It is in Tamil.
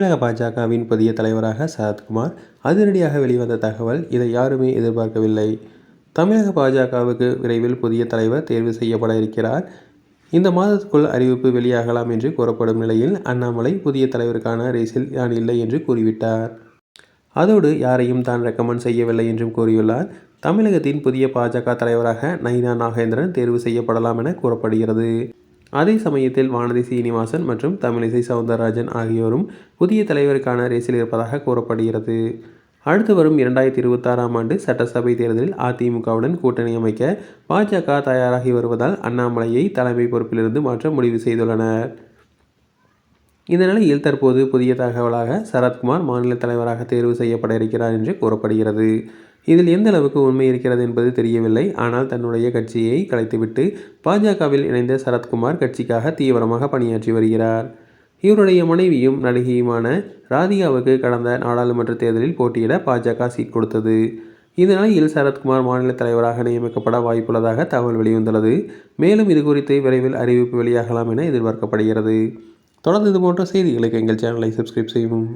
தமிழக பாஜகவின் புதிய தலைவராக சரத்குமார். அதிரடியாக வெளிவந்த தகவல். இதை யாருமே எதிர்பார்க்கவில்லை. தமிழக பாஜகவுக்கு விரைவில் புதிய தலைவர் தேர்வு செய்யப்பட இருக்கிறார். இந்த மாதத்துக்குள் அறிவிப்பு வெளியாகலாம் என்று கூறப்படும் நிலையில் அண்ணாமலை புதிய தலைவருக்கான ரேஸில் நான் இல்லை என்று கூறிவிட்டார். அதோடு யாரையும் தான் ரெக்கமெண்ட் செய்யவில்லை என்றும் கூறியுள்ளார். தமிழகத்தின் புதிய பாஜக தலைவராக நயினா நாகேந்திரன் தேர்வு செய்யப்படலாம் என கூறப்படுகிறது. அதே சமயத்தில் வானதி சீனிவாசன் மற்றும் தமிழிசை சவுந்தரராஜன் ஆகியோரும் புதிய தலைவருக்கான ரேஸில் இருப்பதாக கூறப்படுகிறது. அடுத்து வரும் 2026ஆம் ஆண்டு சட்டசபை தேர்தலில் அதிமுகவுடன் கூட்டணி அமைக்க பாஜக தயாராகி வருவதால் அண்ணாமலையை தலைமை பொறுப்பிலிருந்து மாற்ற முடிவு செய்துள்ளனர். இந்த நிலையில் தற்போது புதிய தகவலாக சரத்குமார் மாநில தலைவராக தேர்வு செய்யப்பட இருக்கிறார் என்று கூறப்படுகிறது. இதில் எந்த அளவுக்கு உண்மை இருக்கிறது என்பது தெரியவில்லை. ஆனால் தன்னுடைய கட்சியை கலைத்துவிட்டு பாஜகவில் இணைந்த சரத்குமார் கட்சிக்காக தீவிரமாக பணியாற்றி வருகிறார். இவருடைய மனைவியும் நடிகையுமான ராதிகாவுக்கு கடந்த நாடாளுமன்ற தேர்தலில் போட்டியிட பாஜக சீட் கொடுத்தது. இந்த நிலையில் சரத்குமார் மாநில தலைவராக நியமிக்கப்பட வாய்ப்புள்ளதாக தகவல் வெளிவந்துள்ளது. மேலும் இது குறித்து விரைவில் அறிவிப்பு வெளியாகலாம் என எதிர்பார்க்கப்படுகிறது. தொடர்ந்து இதுபோன்ற செய்திகளுக்கு எங்கள் சேனலை சப்ஸ்கிரைப் செய்யவும்.